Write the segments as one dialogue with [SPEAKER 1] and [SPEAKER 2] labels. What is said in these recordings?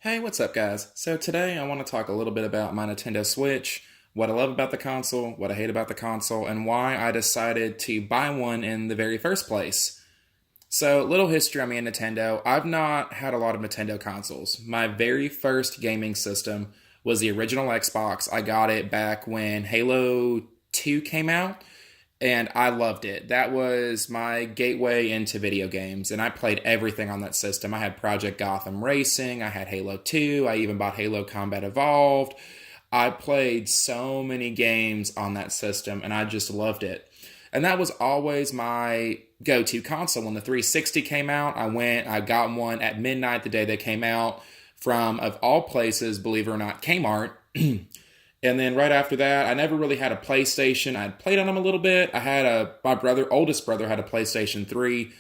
[SPEAKER 1] Hey, what's up, guys? So today I want to talk a little bit about my Nintendo Switch, what I love about the console, what I hate about the console, and why I decided to buy one in the very first place. So, little history on me and Nintendo. I've not had a lot of Nintendo consoles. My very first gaming system was the original Xbox. I got it back when Halo 2 came out, and I loved it. That was my gateway into video games, and I played everything on that system. I had Project Gotham Racing, I had Halo 2, I even bought Halo Combat Evolved. I played so many games on that system, and I just loved it. And that was always my go to console. When the 360 came out, I got one at midnight the day they came out from, of all places, believe it or not, Kmart. And then right after that, I never really had a PlayStation. I'd played on them a little bit. My oldest brother had a PlayStation 3,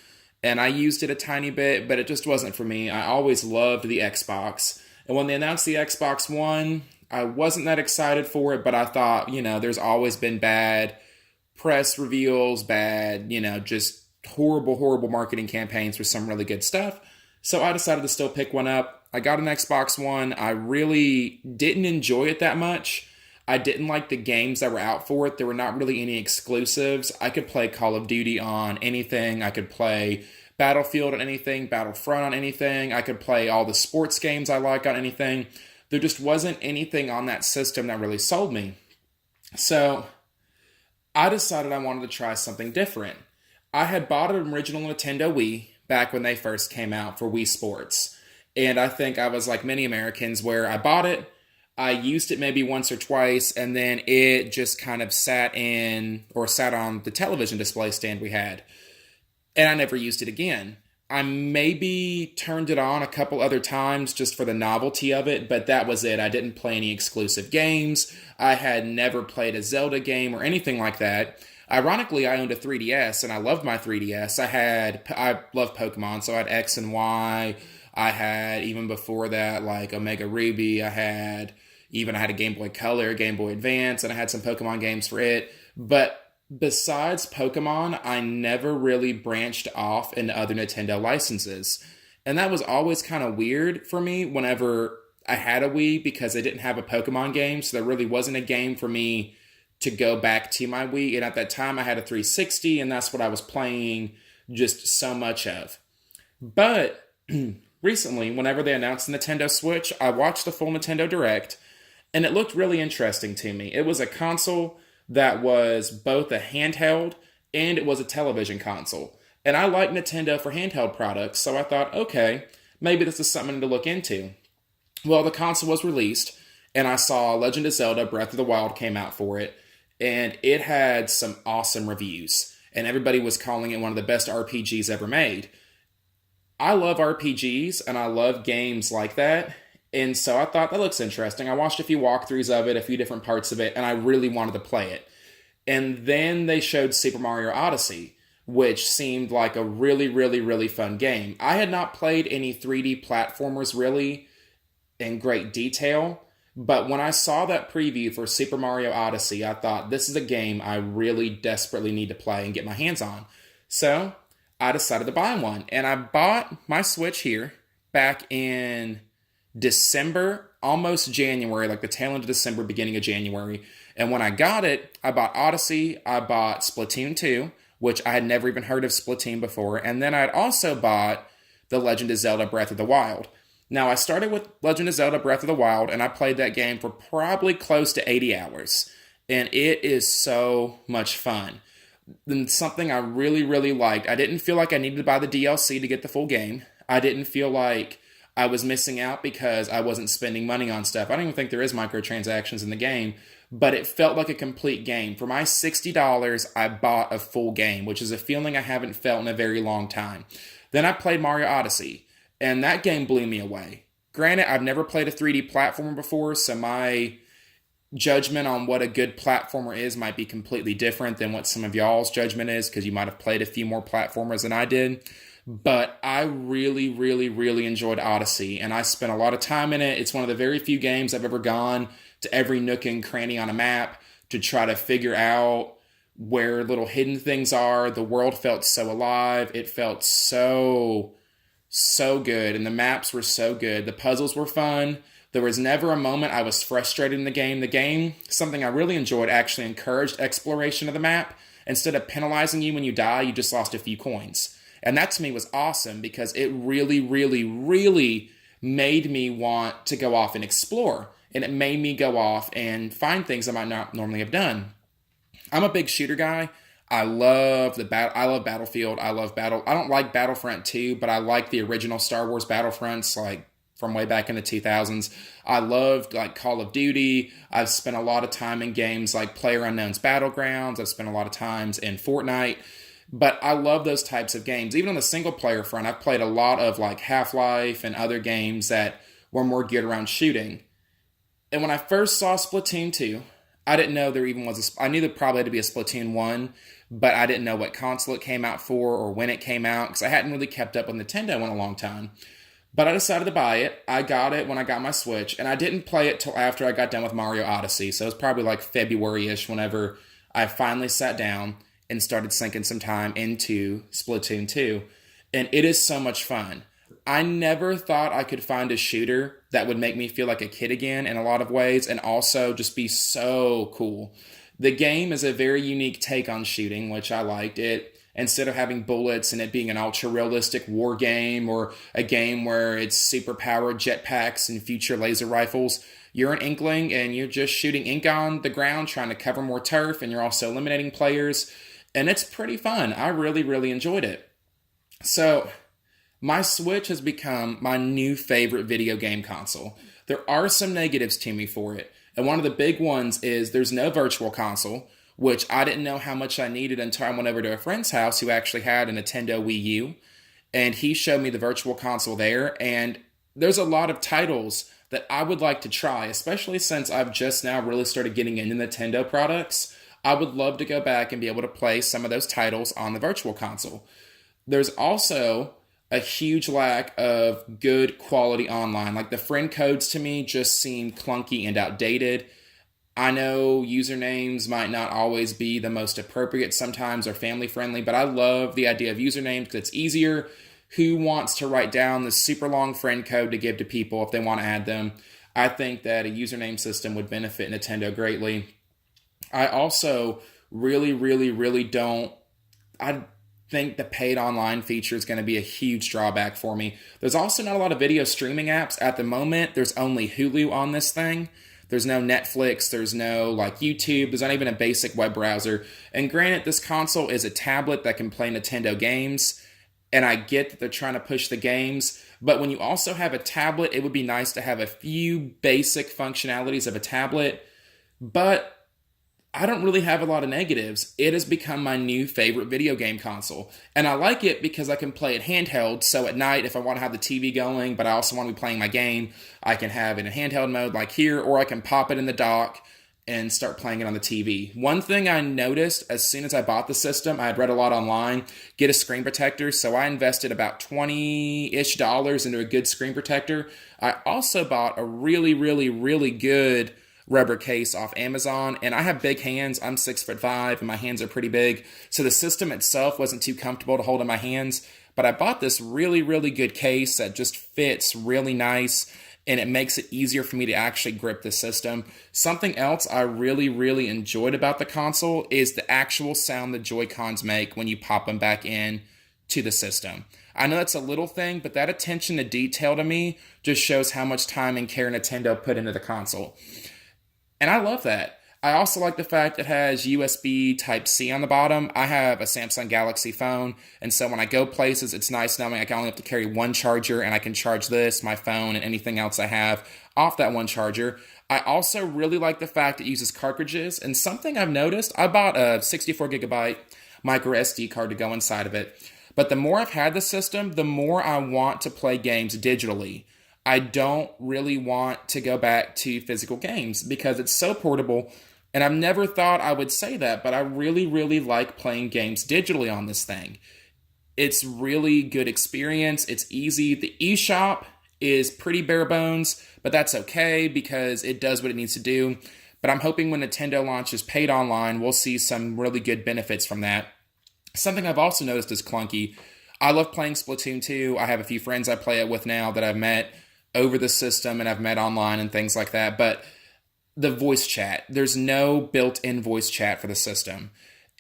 [SPEAKER 1] and I used it a tiny bit, but it just wasn't for me. I always loved the Xbox. And when they announced the Xbox One, I wasn't that excited for it, but I thought, there's always been bad press reveals, bad, just horrible, horrible marketing campaigns for some really good stuff. So I decided to still pick one up. I got an Xbox One. I really didn't enjoy it that much. I didn't like the games that were out for it. There were not really any exclusives. I could play Call of Duty on anything. I could play Battlefield on anything, Battlefront on anything. I could play all the sports games I like on anything. There just wasn't anything on that system that really sold me. So I decided I wanted to try something different. I had bought an original Nintendo Wii back when they first came out for Wii Sports. And I think I was like many Americans where I bought it, I used it maybe once or twice, and then it just kind of sat on the television display stand we had. And I never used it again. I maybe turned it on a couple other times just for the novelty of it, but that was it. I didn't play any exclusive games. I had never played a Zelda game or anything like that. Ironically, I owned a 3DS, and I loved my 3DS. I love Pokemon, so I had X and Y. I had, even before that, like Omega Ruby. I had a Game Boy Color, Game Boy Advance, and I had some Pokemon games for it. But besides Pokemon, I never really branched off into other Nintendo licenses. And that was always kind of weird for me whenever I had a Wii, because I didn't have a Pokemon game, so there really wasn't a game for me to go back to my Wii. And at that time, I had a 360, and that's what I was playing just so much of. But recently, whenever they announced the Nintendo Switch, I watched the full Nintendo Direct, and it looked really interesting to me. It was a console that was both a handheld and it was a television console. And I like Nintendo for handheld products, so I thought, okay, maybe this is something to look into. Well, the console was released, and I saw Legend of Zelda Breath of the Wild came out for it, and it had some awesome reviews, and everybody was calling it one of the best RPGs ever made. I love RPGs, and I love games like that, and so I thought, that looks interesting. I watched a few walkthroughs of it, a few different parts of it, and I really wanted to play it. And then they showed Super Mario Odyssey, which seemed like a really, really, really fun game. I had not played any 3D platformers really in great detail, but when I saw that preview for Super Mario Odyssey, I thought, this is a game I really desperately need to play and get my hands on. So I decided to buy one, and I bought my Switch here back in December, almost January, like the tail end of December, beginning of January. And when I got it, I bought Odyssey, I bought Splatoon 2, which I had never even heard of Splatoon before, and then I had also bought The Legend of Zelda Breath of the Wild. Now, I started with Legend of Zelda Breath of the Wild, and I played that game for probably close to 80 hours, and it is so much fun. And something I really, really liked, I didn't feel like I needed to buy the DLC to get the full game. I didn't feel like I was missing out because I wasn't spending money on stuff. I don't even think there is microtransactions in the game, but it felt like a complete game. For my $60, I bought a full game, which is a feeling I haven't felt in a very long time. Then I played Mario Odyssey, and that game blew me away. Granted, I've never played a 3D platformer before, so my judgment on what a good platformer is might be completely different than what some of y'all's judgment is, because you might have played a few more platformers than I did. But I really, really, really enjoyed Odyssey, and I spent a lot of time in it. It's one of the very few games I've ever gone to every nook and cranny on a map to try to figure out where little hidden things are. The world felt so alive. It felt so so good, and the maps were so good. The puzzles were fun. There was never a moment I was frustrated in the game. The game, something I really enjoyed, actually encouraged exploration of the map. Instead of penalizing you when you die, you just lost a few coins. And that to me was awesome because it really, really, really made me want to go off and explore. And it made me go off and find things I might not normally have done. I'm a big shooter guy. I love I love Battlefield. I don't like Battlefront 2, but I like the original Star Wars Battlefronts, like from way back in the 2000s. I loved like Call of Duty. I've spent a lot of time in games like PlayerUnknown's Battlegrounds. I've spent a lot of times in Fortnite. But I love those types of games. Even on the single player front, I've played a lot of like Half-Life and other games that were more geared around shooting. And when I first saw Splatoon 2, I didn't know there even was I knew there probably had to be a Splatoon 1, but I didn't know what console it came out for or when it came out because I hadn't really kept up with Nintendo in a long time. But I decided to buy it. I got it when I got my Switch, and I didn't play it till after I got done with Mario Odyssey. So it was probably like February-ish whenever I finally sat down and started sinking some time into Splatoon 2. And it is so much fun. I never thought I could find a shooter that would make me feel like a kid again in a lot of ways and also just be so cool. The game is a very unique take on shooting, which I liked. It instead of having bullets and it being an ultra-realistic war game or a game where it's super-powered jetpacks and future laser rifles, you're an Inkling and you're just shooting ink on the ground, trying to cover more turf, and you're also eliminating players. And it's pretty fun. I really, really enjoyed it. So my Switch has become my new favorite video game console. There are some negatives to me for it. And one of the big ones is there's no virtual console, which I didn't know how much I needed until I went over to a friend's house who actually had a Nintendo Wii U. And he showed me the virtual console there. And there's a lot of titles that I would like to try, especially since I've just now really started getting into Nintendo products. I would love to go back and be able to play some of those titles on the virtual console. There's also a huge lack of good quality online. Like the friend codes to me just seem clunky and outdated. I know usernames might not always be the most appropriate sometimes or family friendly, but I love the idea of usernames because it's easier. Who wants to write down the super long friend code to give to people if they want to add them? I think that a username system would benefit Nintendo greatly. I also really, really, really don't. I think the paid online feature is going to be a huge drawback for me. There's also not a lot of video streaming apps at the moment. There's only Hulu on this thing. There's no Netflix. There's no like YouTube. There's not even a basic web browser. And granted, this console is a tablet that can play Nintendo games. And I get that they're trying to push the games. But when you also have a tablet, it would be nice to have a few basic functionalities of a tablet. But I don't really have a lot of negatives. It has become my new favorite video game console. And I like it because I can play it handheld. So at night, if I want to have the TV going, but I also want to be playing my game, I can have it in handheld mode like here, or I can pop it in the dock and start playing it on the TV. One thing I noticed as soon as I bought the system, I had read a lot online, get a screen protector. So I invested about $20-ish into a good screen protector. I also bought a really, really, really good rubber case off Amazon, and I have big hands. I'm 6'5", and my hands are pretty big, so the system itself wasn't too comfortable to hold in my hands, but I bought this really, really good case that just fits really nice, and it makes it easier for me to actually grip the system. Something else I really, really enjoyed about the console is the actual sound the Joy-Cons make when you pop them back in to the system. I know that's a little thing, but that attention to detail to me just shows how much time and care Nintendo put into the console. And I love that. I also like the fact it has USB Type-C on the bottom. I have a Samsung Galaxy phone, and so when I go places, it's nice knowing I only have to carry one charger, and I can charge this, my phone, and anything else I have off that one charger. I also really like the fact it uses cartridges, and something I've noticed, I bought a 64 gigabyte micro SD card to go inside of it, but the more I've had the system, the more I want to play games digitally. I don't really want to go back to physical games because it's so portable, and I've never thought I would say that, but I really, really like playing games digitally on this thing. It's really good experience. It's easy. The eShop is pretty bare bones, but that's okay because it does what it needs to do. But I'm hoping when Nintendo launches paid online, we'll see some really good benefits from that. Something I've also noticed is clunky. I love playing Splatoon 2. I have a few friends I play it with now that I've met over the system and I've met online and things like that. But the voice chat, there's no built-in voice chat for the system.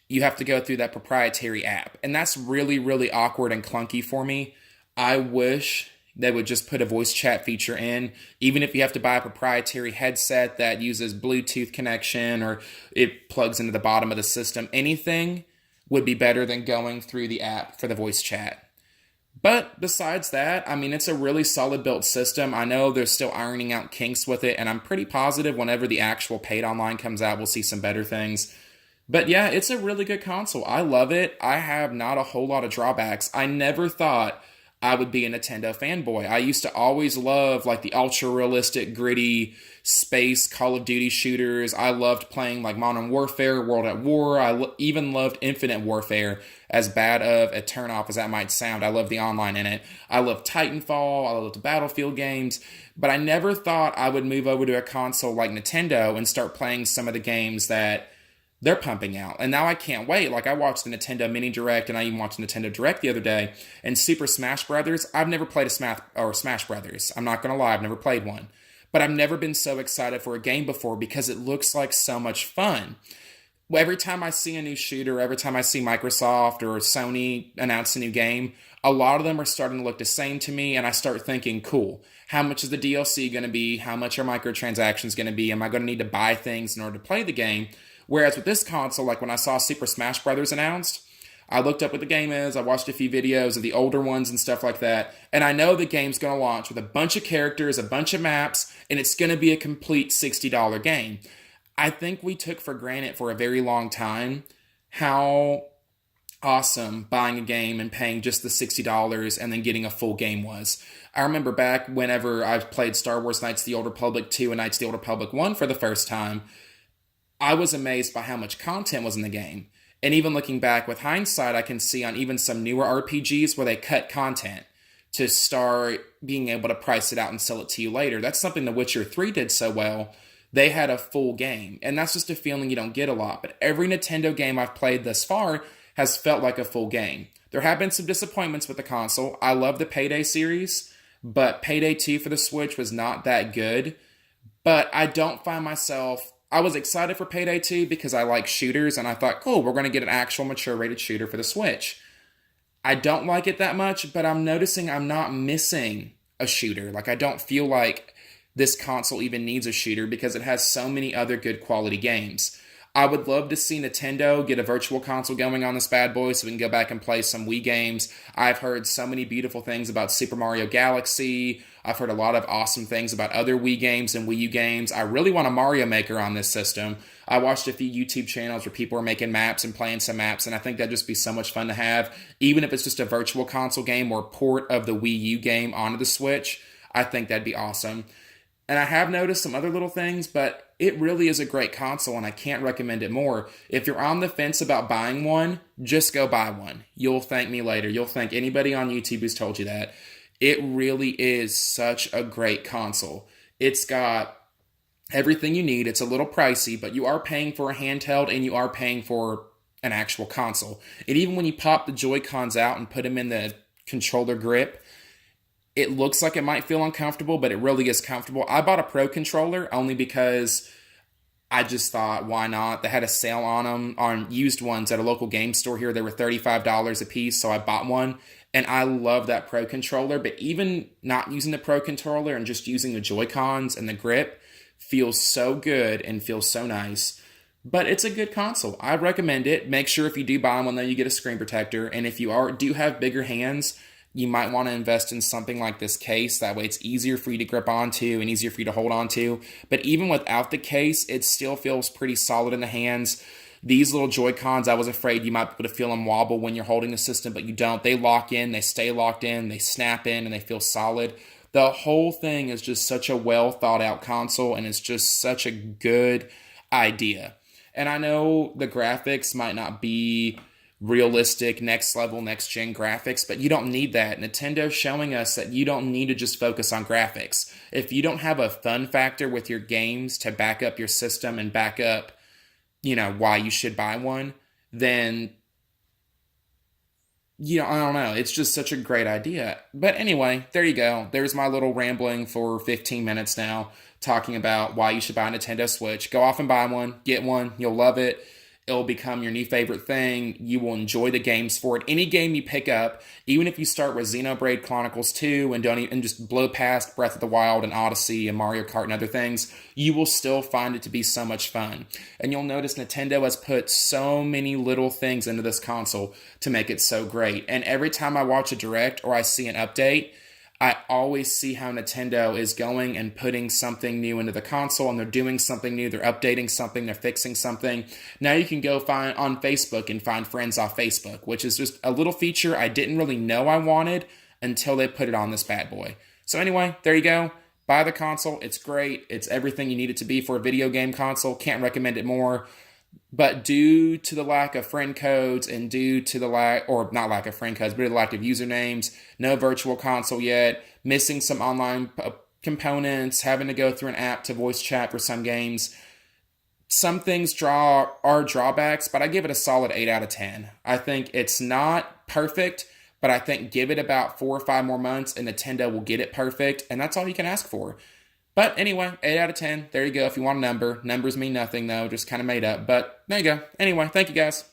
[SPEAKER 1] You have to go through that proprietary app. And that's really, really awkward and clunky for me. I wish they would just put a voice chat feature in, even if you have to buy a proprietary headset that uses Bluetooth connection or it plugs into the bottom of the system. Anything would be better than going through the app for the voice chat. But besides that, I mean, it's a really solid built system. I know they're still ironing out kinks with it, and I'm pretty positive whenever the actual paid online comes out, we'll see some better things. But yeah, it's a really good console. I love it. I have not a whole lot of drawbacks. I never thought I would be a Nintendo fanboy. I used to always love like the ultra realistic, gritty space Call of Duty shooters. I loved playing like Modern Warfare, World at War. Even loved Infinite Warfare, as bad of a turnoff as that might sound. I love the online in it. I love Titanfall. I love the Battlefield games. But I never thought I would move over to a console like Nintendo and start playing some of the games that they're pumping out. And now I can't wait. Like, I watched the Nintendo Mini Direct, and I even watched the Nintendo Direct the other day. And Super Smash Brothers, I've never played a Smash Brothers. I'm not going to lie, I've never played one. But I've never been so excited for a game before because it looks like so much fun. Every time I see a new shooter, every time I see Microsoft or Sony announce a new game, a lot of them are starting to look the same to me, and I start thinking, cool, how much is the DLC going to be? How much are microtransactions going to be? Am I going to need to buy things in order to play the game? Whereas with this console, like when I saw Super Smash Brothers announced, I looked up what the game is, I watched a few videos of the older ones and stuff like that, and I know the game's going to launch with a bunch of characters, a bunch of maps, and it's going to be a complete $60 game. I think we took for granted for a very long time how awesome buying a game and paying just the $60 and then getting a full game was. I remember back whenever I played Star Wars Knights of the Old Republic 2 and Knights of the Old Republic 1 for the first time, I was amazed by how much content was in the game. And even looking back with hindsight, I can see on even some newer RPGs where they cut content to start being able to price it out and sell it to you later. That's something The Witcher 3 did so well. They had a full game, and that's just a feeling you don't get a lot. But every Nintendo game I've played thus far has felt like a full game. There have been some disappointments with the console. I love the Payday series, but Payday 2 for the Switch was not that good. But I don't find myself... I was excited for Payday 2 because I like shooters, and I thought, cool, we're going to get an actual mature rated shooter for the Switch. I don't like it that much, but I'm noticing I'm not missing a shooter. Like, I don't feel like this console even needs a shooter because it has so many other good quality games. I would love to see Nintendo get a virtual console going on this bad boy so we can go back and play some Wii games. I've heard so many beautiful things about Super Mario Galaxy. I've heard a lot of awesome things about other Wii games and Wii U games. I really want a Mario Maker on this system. I watched a few YouTube channels where people are making maps and playing some maps, and I think that'd just be so much fun to have. Even if it's just a virtual console game or port of the Wii U game onto the Switch, I think that'd be awesome. And I have noticed some other little things, but it really is a great console, and I can't recommend it more. If you're on the fence about buying one, just go buy one. You'll thank me later. You'll thank anybody on YouTube who's told you that. It really is such a great console. It's got everything you need. It's a little pricey, but you are paying for a handheld, and you are paying for an actual console. And even when you pop the Joy-Cons out and put them in the controller grip, it looks like it might feel uncomfortable, but it really is comfortable. I bought a Pro controller only because I just thought, why not? They had a sale on them, on used ones at a local game store here. They were $35 a piece, so I bought one. And I love that Pro controller, but even not using the Pro controller and just using the Joy-Cons and the grip feels so good and feels so nice. But it's a good console. I recommend it. Make sure if you do buy one, though, you get a screen protector. And if you do have bigger hands, you might want to invest in something like this case. That way it's easier for you to grip onto and easier for you to hold onto. But even without the case, it still feels pretty solid in the hands. These little Joy-Cons, I was afraid you might be able to feel them wobble when you're holding the system, but you don't. They lock in, they stay locked in, they snap in, and they feel solid. The whole thing is just such a well thought out console, and it's just such a good idea. And I know the graphics might not be realistic, next level, next gen graphics, but you don't need that. Nintendo's showing us that you don't need to just focus on graphics. If you don't have a fun factor with your games to back up your system and back up, why you should buy one, then I don't know. It's just such a great idea. But anyway, there you go. There's my little rambling for 15 minutes now, talking about why you should buy a Nintendo Switch. Go off and buy one, get one. You'll love it. It'll become your new favorite thing. You will enjoy the games for it. Any game you pick up, even if you start with Xenoblade Chronicles 2 and don't even, and just blow past Breath of the Wild and Odyssey and Mario Kart and other things, you will still find it to be so much fun. And you'll notice Nintendo has put so many little things into this console to make it so great. And every time I watch a direct or I see an update, I always see how Nintendo is going and putting something new into the console, and they're doing something new, they're updating something, they're fixing something. Now you can go find on Facebook and find friends off Facebook, which is just a little feature I didn't really know I wanted until they put it on this bad boy. So anyway, there you go. Buy the console. It's great. It's everything you need it to be for a video game console. Can't recommend it more. But due to the lack of friend codes and due to the lack, or not lack of friend codes, but the lack of usernames, no virtual console yet, missing some online components, having to go through an app to voice chat for some games, some things are drawbacks, but I give it a solid 8 out of 10. I think it's not perfect, but I think give it about 4 or 5 more months and Nintendo will get it perfect, and that's all you can ask for. But anyway, 8 out of 10. There you go. If you want a number. Numbers mean nothing, though. Just kind of made up. But there you go. Anyway, thank you, guys.